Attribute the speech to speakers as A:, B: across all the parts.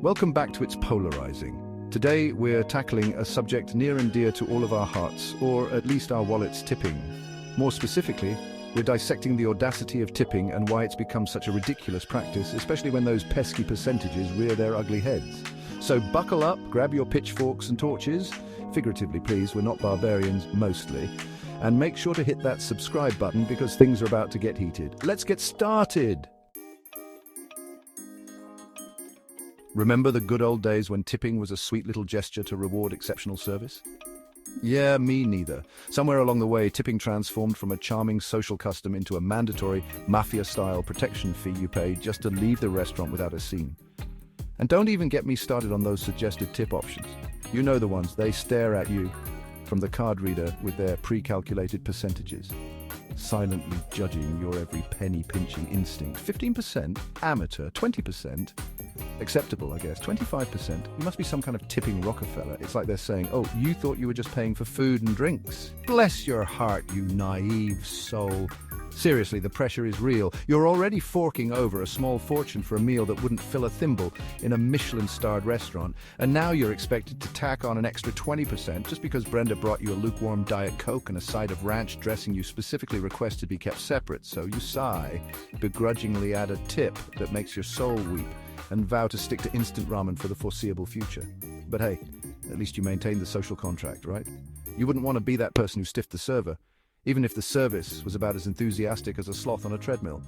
A: Welcome back to It's Polarizing. Today we're tackling a subject near and dear to all of our hearts, or at least our wallets, tipping. More specifically, we're dissecting the audacity of tipping and why it's become such a ridiculous practice, especially when those pesky percentages rear their ugly heads. So buckle up, grab your pitchforks and torches, figuratively please, we're not barbarians mostly, and make sure to hit that subscribe button because things are about to get heated. Let's get started! Remember the good old days when tipping was a sweet little gesture to reward exceptional service? Yeah, me neither. Somewhere along the way, tipping transformed from a charming social custom into a mandatory, mafia-style protection fee you pay just to leave the restaurant without a scene. And don't even get me started on those suggested tip options. You know the ones, they stare at you from the card reader with their pre-calculated percentages, silently judging your every penny-pinching instinct. 15%? Amateur. 20%? Acceptable, I guess. 25%? You must be some kind of tipping Rockefeller. It's like they're saying, oh, you thought you were just paying for food and drinks. Bless your heart, you naive soul. Seriously, the pressure is real. You're already forking over a small fortune for a meal that wouldn't fill a thimble in a Michelin-starred restaurant, and now you're expected to tack on an extra 20% just because Brenda brought you a lukewarm Diet Coke and a side of ranch dressing you specifically requested be kept separate. So you sigh, begrudgingly add a tip that makes your soul weep, and vow to stick to instant ramen for the foreseeable future. But hey, at least you maintain the social contract, right? You wouldn't want to be that person who stiffed the server, even if the service was about as enthusiastic as a sloth on a treadmill.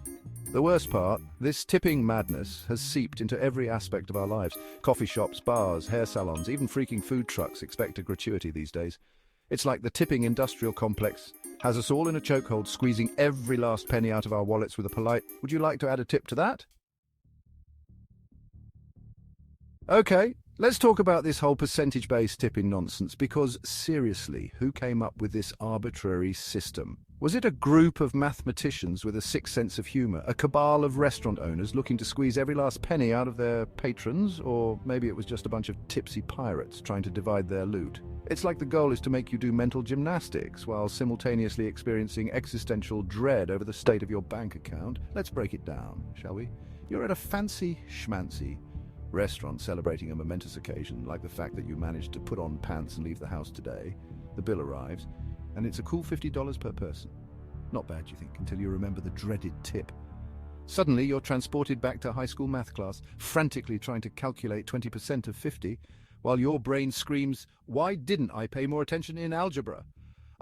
A: The worst part, this tipping madness has seeped into every aspect of our lives. Coffee shops, bars, hair salons, even freaking food trucks expect a gratuity these days. It's like the tipping industrial complex has us all in a chokehold, squeezing every last penny out of our wallets with a polite, "Would you like to add a tip to that?" Okay, let's talk about this whole percentage-based tipping nonsense, because seriously, who came up with this arbitrary system? Was it a group of mathematicians with a sick sense of humor, a cabal of restaurant owners looking to squeeze every last penny out of their patrons, or maybe it was just a bunch of tipsy pirates trying to divide their loot? It's like the goal is to make you do mental gymnastics while simultaneously experiencing existential dread over the state of your bank account. Let's break it down, shall we? You're at a fancy schmancy restaurant celebrating a momentous occasion, like the fact that you managed to put on pants and leave the house today. The bill arrives, and it's a cool $50 per person. Not bad, you think, until you remember the dreaded tip. Suddenly, you're transported back to high school math class, frantically trying to calculate 20% of 50, while your brain screams, "Why didn't I pay more attention in algebra?"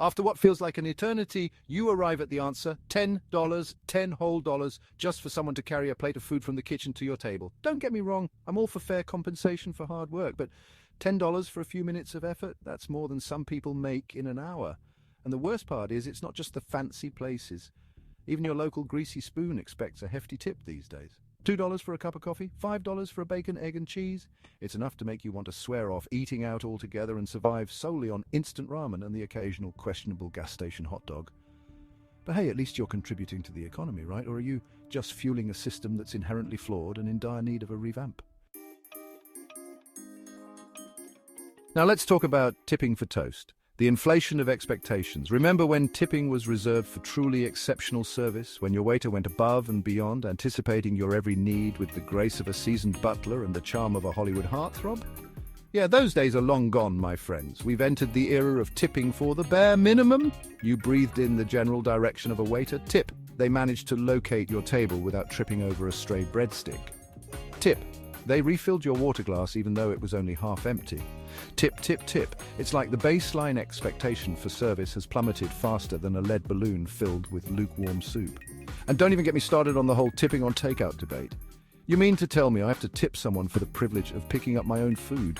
A: After what feels like an eternity, you arrive at the answer, $10, 10 whole dollars, just for someone to carry a plate of food from the kitchen to your table. Don't get me wrong, I'm all for fair compensation for hard work, but $10 for a few minutes of effort, that's more than some people make in an hour. And the worst part is, it's not just the fancy places. Even your local greasy spoon expects a hefty tip these days. $2 for a cup of coffee, $5 for a bacon, egg and cheese. It's enough to make you want to swear off eating out altogether and survive solely on instant ramen and the occasional questionable gas station hot dog. But hey, at least you're contributing to the economy, right? Or are you just fueling a system that's inherently flawed and in dire need of a revamp? Now let's talk about tipping for toast. The inflation of expectations. Remember when tipping was reserved for truly exceptional service, when your waiter went above and beyond, anticipating your every need with the grace of a seasoned butler and the charm of a Hollywood heartthrob? Yeah, those days are long gone, my friends. We've entered the era of tipping for the bare minimum. You breathed in the general direction of a waiter. Tip. They managed to locate your table without tripping over a stray breadstick. Tip. They refilled your water glass even though it was only half empty. Tip, tip, tip. It's like the baseline expectation for service has plummeted faster than a lead balloon filled with lukewarm soup. And don't even get me started on the whole tipping on takeout debate. You mean to tell me I have to tip someone for the privilege of picking up my own food?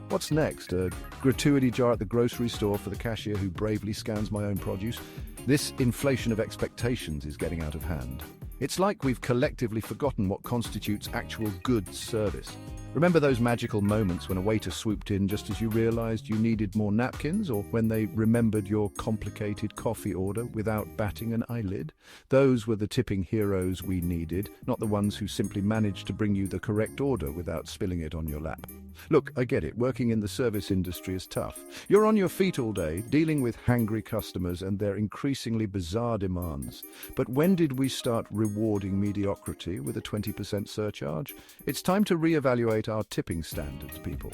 A: What's next? A gratuity jar at the grocery store for the cashier who bravely scans my own produce? This inflation of expectations is getting out of hand. It's like we've collectively forgotten what constitutes actual good service. Remember those magical moments when a waiter swooped in just as you realized you needed more napkins, or when they remembered your complicated coffee order without batting an eyelid? Those were the tipping heroes we needed, not the ones who simply managed to bring you the correct order without spilling it on your lap. Look, I get it, working in the service industry is tough. You're on your feet all day, dealing with hangry customers and their increasingly bizarre demands. But when did we start rewarding mediocrity with a 20% surcharge? It's time to reevaluate perpetuate our tipping standards, people.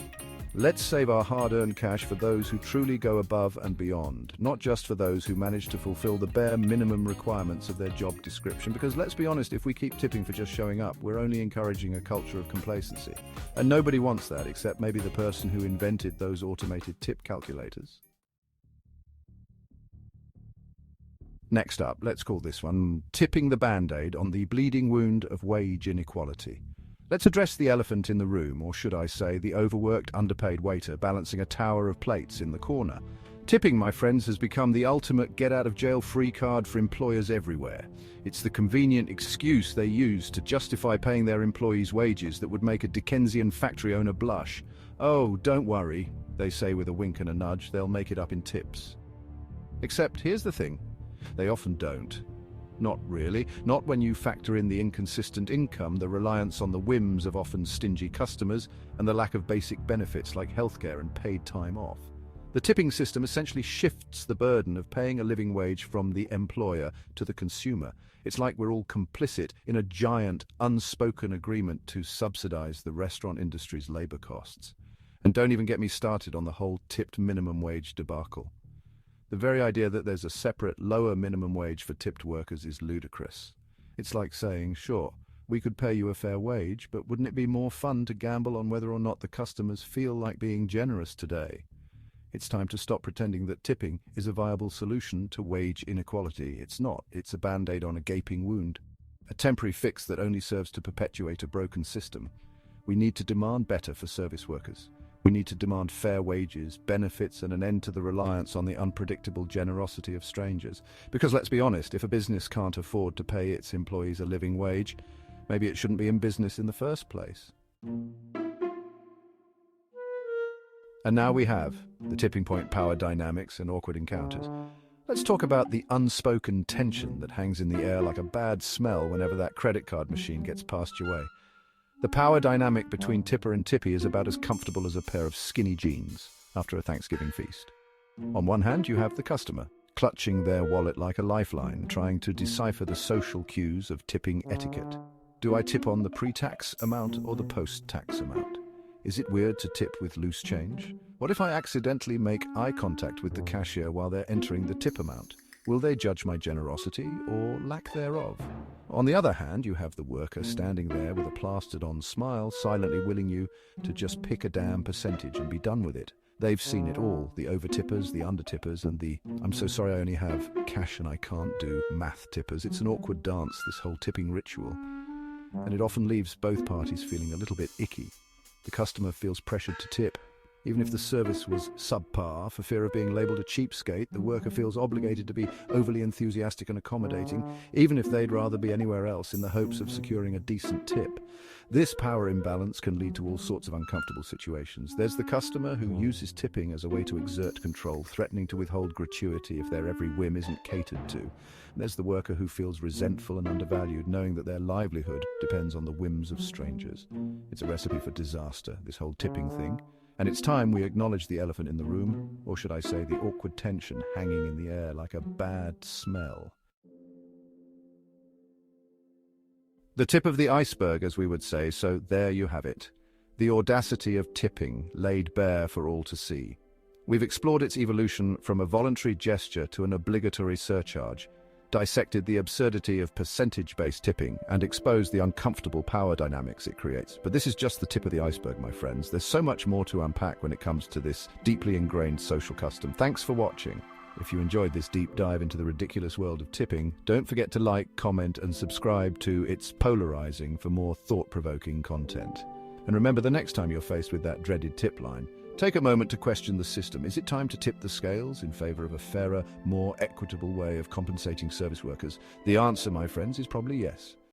A: Let's save our hard-earned cash for those who truly go above and beyond, not just for those who manage to fulfill the bare minimum requirements of their job description, because let's be honest, if we keep tipping for just showing up, we're only encouraging a culture of complacency. And nobody wants that, except maybe the person who invented those automated tip calculators. Next up, let's call this one tipping the Band-Aid on the bleeding wound of wage inequality. Let's address the elephant in the room, or should I say the overworked, underpaid waiter balancing a tower of plates in the corner. Tipping, my friends, has become the ultimate get-out-of-jail-free card for employers everywhere. It's the convenient excuse they use to justify paying their employees wages that would make a Dickensian factory owner blush. "Oh, don't worry," they say with a wink and a nudge, "they'll make it up in tips." Except, here's the thing. They often don't. Not really. Not when you factor in the inconsistent income, the reliance on the whims of often stingy customers, and the lack of basic benefits like healthcare and paid time off. The tipping system essentially shifts the burden of paying a living wage from the employer to the consumer. It's like we're all complicit in a giant, unspoken agreement to subsidize the restaurant industry's labor costs. And don't even get me started on the whole tipped minimum wage debacle. The very idea that there's a separate, lower minimum wage for tipped workers is ludicrous. It's like saying, sure, we could pay you a fair wage, but wouldn't it be more fun to gamble on whether or not the customers feel like being generous today? It's time to stop pretending that tipping is a viable solution to wage inequality. It's not. It's a band-aid on a gaping wound, a temporary fix that only serves to perpetuate a broken system. We need to demand better for service workers. We need to demand fair wages, benefits, and an end to the reliance on the unpredictable generosity of strangers. Because let's be honest, if a business can't afford to pay its employees a living wage, maybe it shouldn't be in business in the first place. And now we have the tipping point power dynamics and awkward encounters. Let's talk about the unspoken tension that hangs in the air like a bad smell whenever that credit card machine gets past your way. The power dynamic between tipper and tippy is about as comfortable as a pair of skinny jeans after a Thanksgiving feast. On one hand, you have the customer, clutching their wallet like a lifeline, trying to decipher the social cues of tipping etiquette. Do I tip on the pre-tax amount or the post-tax amount? Is it weird to tip with loose change? What if I accidentally make eye contact with the cashier while they're entering the tip amount? Will they judge my generosity or lack thereof? On the other hand, you have the worker standing there with a plastered-on smile, silently willing you to just pick a damn percentage and be done with it. They've seen it all, the over-tippers, the under-tippers, and the "I'm so sorry I only have cash and I can't do math" tippers. It's an awkward dance, this whole tipping ritual. And it often leaves both parties feeling a little bit icky. The customer feels pressured to tip. Even if the service was subpar, for fear of being labelled a cheapskate, the worker feels obligated to be overly enthusiastic and accommodating, even if they'd rather be anywhere else in the hopes of securing a decent tip. This power imbalance can lead to all sorts of uncomfortable situations. There's the customer who uses tipping as a way to exert control, threatening to withhold gratuity if their every whim isn't catered to. There's the worker who feels resentful and undervalued, knowing that their livelihood depends on the whims of strangers. It's a recipe for disaster, this whole tipping thing. And it's time we acknowledge the elephant in the room, or should I say the awkward tension hanging in the air like a bad smell. The tip of the iceberg, as we would say, so there you have it. The audacity of tipping laid bare for all to see. We've explored its evolution from a voluntary gesture to an obligatory surcharge, dissected the absurdity of percentage-based tipping, and exposed the uncomfortable power dynamics it creates. But this is just the tip of the iceberg, my friends. There's so much more to unpack when it comes to this deeply ingrained social custom. Thanks for watching. If you enjoyed this deep dive into the ridiculous world of tipping, don't forget to like, comment, and subscribe to It's Polarizing for more thought-provoking content. And remember, the next time you're faced with that dreaded tip line, take a moment to question the system. Is it time to tip the scales in favor of a fairer, more equitable way of compensating service workers? The answer, my friends, is probably yes.